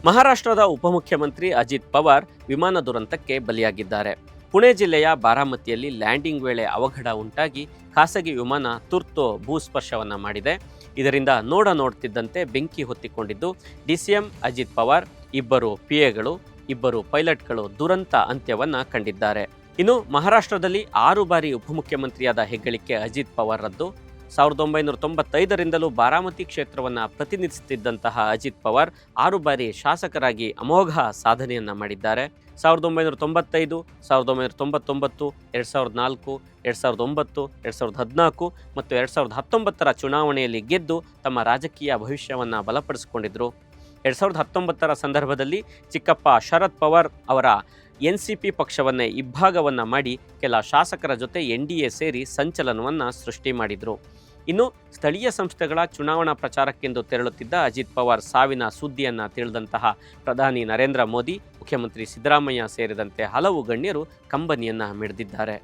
ಮಹಾರಾಷ್ಟ್ರದ ಉಪಮುಖ್ಯಮಂತ್ರಿ ಅಜಿತ್ ಪವಾರ್ ವಿಮಾನ ದುರಂತಕ್ಕೆ ಬಲಿಯಾಗಿದ್ದಾರೆ. ಪುಣೆ ಜಿಲ್ಲೆಯ ಬಾರಾಮತಿಯಲ್ಲಿ ಲ್ಯಾಂಡಿಂಗ್ ವೇಳೆ ಅವಘಡ ಉಂಟಾಗಿ ಖಾಸಗಿ ವಿಮಾನ ತುರ್ತು ಭೂಸ್ಪರ್ಶವನ್ನ ಮಾಡಿದೆ. ಇದರಿಂದ ನೋಡ್ತಿದ್ದಂತೆ ಬೆಂಕಿ ಹೊತ್ತಿಕೊಂಡಿದ್ದು ಡಿಸಿಎಂ ಅಜಿತ್ ಪವಾರ್, ಇಬ್ಬರು ಪಿಎಗಳು, ಇಬ್ಬರು ಪೈಲಟ್ಗಳು ದುರಂತ ಅಂತ್ಯವನ್ನ ಕಂಡಿದ್ದಾರೆ. ಇನ್ನು ಮಹಾರಾಷ್ಟ್ರದಲ್ಲಿ 6 ಬಾರಿ ಉಪಮುಖ್ಯಮಂತ್ರಿಯಾದ ಹೆಗ್ಗಳಿಕೆ ಅಜಿತ್ ಪವಾರ್ರದ್ದು. 1995ರಿಂದಲೂ ಬಾರಾಮತಿ ಕ್ಷೇತ್ರವನ್ನು ಪ್ರತಿನಿಧಿಸುತ್ತಿದ್ದಂತಹ ಅಜಿತ್ ಪವಾರ್ 6 ಬಾರಿ ಶಾಸಕರಾಗಿ ಅಮೋಘ ಸಾಧನೆಯನ್ನ ಮಾಡಿದ್ದಾರೆ. 1995, 1999, 2004, 2009, 2014 ಮತ್ತು 2019ರ ಚುನಾವಣೆಯಲ್ಲಿ ಗೆದ್ದು ತಮ್ಮ ರಾಜಕೀಯ ಭವಿಷ್ಯವನ್ನು ಬಲಪಡಿಸಿಕೊಂಡಿದ್ದರು. 2019ರ ಸಂದರ್ಭದಲ್ಲಿ ಚಿಕ್ಕಪ್ಪ ಶರದ್ ಪವಾರ್ ಅವರ NCP ಪಕ್ಷವನ್ನೇ ಇಬ್ಬಾಗವನ್ನು ಮಾಡಿ ಕೆಲ ಶಾಸಕರ ಜೊತೆ NDA ಸೇರಿ ಸಂಚಲನವನ್ನು ಸೃಷ್ಟಿ ಮಾಡಿದರು. ಇನ್ನು ಸ್ಥಳೀಯ ಸಂಸ್ಥೆಗಳ ಚುನಾವಣಾ ಪ್ರಚಾರಕ್ಕೆಂದು ತೆರಳುತ್ತಿದ್ದ ಅಜಿತ್ ಪವಾರ್ ಸಾವಿನ ಸುದ್ದಿಯನ್ನು ತಿಳಿದಂತಹ ಪ್ರಧಾನಿ ನರೇಂದ್ರ ಮೋದಿ, ಮುಖ್ಯಮಂತ್ರಿ ಸಿದ್ದರಾಮಯ್ಯ ಸೇರಿದಂತೆ ಹಲವು ಗಣ್ಯರು ಕಂಬನಿಯನ್ನು ಮಿಡಿದಿದ್ದಾರೆ.